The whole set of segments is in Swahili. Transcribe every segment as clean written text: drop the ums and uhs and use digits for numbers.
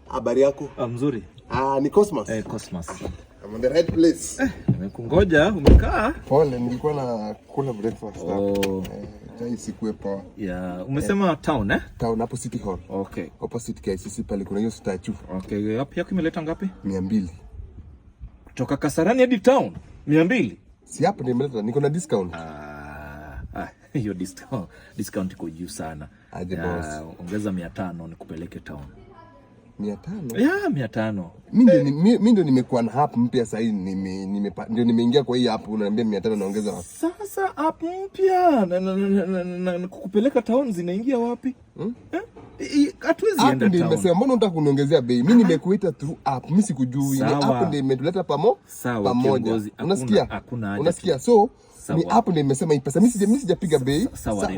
Habari yako? Mzuri. Ni Cosmas. Cosmas. I'm on the right place. Nimekungoja, umekaa? Pole, nilikuwa na kula breakfast hapo. Chai sikue poa. Yeah, umesema town Town hapo City Hall. Okay. Opposite KICC pale kuna hiyo statue. Okay, hapo yako imeleta ngapi? 200. Kutoka Kasarani hadi town 200. Si hapo nimeleta, niko na discount. Hiyo discount iko juu sana. Aje boss. Ongeza 500 nikupeleke town. 500? Yeah, 500. Mimi ndio nimekuwa na app mpya sasa hivi, ndio nimeingia kwa hii app, unaniambia 500 naongeza wapi? Sasa app mpya na kukupeleka town zinaingia wapi? Hatuwezi enda town. Ndio nimesema mbona unataka kuniongezea bei? Mimi nimekuita through app, mimi sikujui. Ni app ndio imetuleta pamoja. Unasikia? So ni app ndio imesema hii pesa. Mimi sijapiga bei.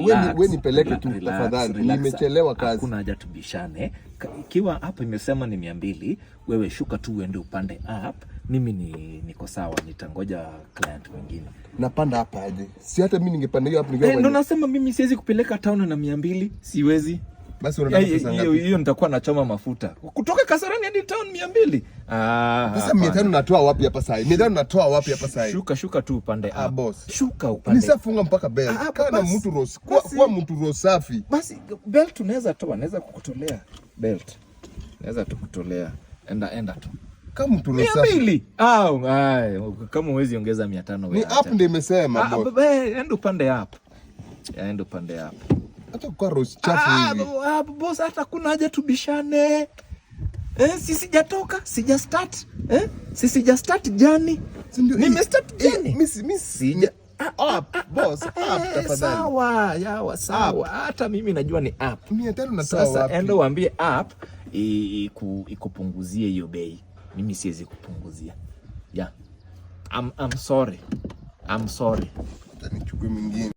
Wewe nipeleke tu tafadhali. Nimechelewa kazi. Hakuna haja tubishane. Ikiwa app imesema ni 200, wewe shuka tu uende upande app. Mimi niko sawa, nitangoja client mwingine. Napanda hapa aje? Si hata mimi ningepanda hiyo app ningewa. Ndio nasema mimi siwezi kupeleka town na 200, siwezi. Basi unataka pesa ngapi? Hiyo nitakuwa nachoma mafuta. Kutoka Kasarani hadi town 200. Sasa 500 natoa wapi hapa sasa? 500 natoa wapi hapa sasa? Shuka tu upande app. Boss. Shuka upande. Nisafunga mpaka belt. Kana mtu rosi. Kwa mtu rosafi. Basi belt tunaweza toa, naweza kukutolea belt. Naweza tukutolea. Enda tu. Kama mtu rosafi. 200. Kama uwezi ongeza 500 wewe. Ni app ndio imesema boss. Enda upande app. Enda upande app. Hata kwa rosi chafu hivi. Boss, hata kuna haja tubishane. Sija start. Sija start jani. Nime start jani. Mimi sija boss, tafadhali. Sawa. Hata mimi najua ni app. 500 natoa wapi? Sasa enda waambie app ikupunguzie hiyo bei. Mimi siwezi kupunguzia. Yeah. I'm sorry. Nichukue mwingine.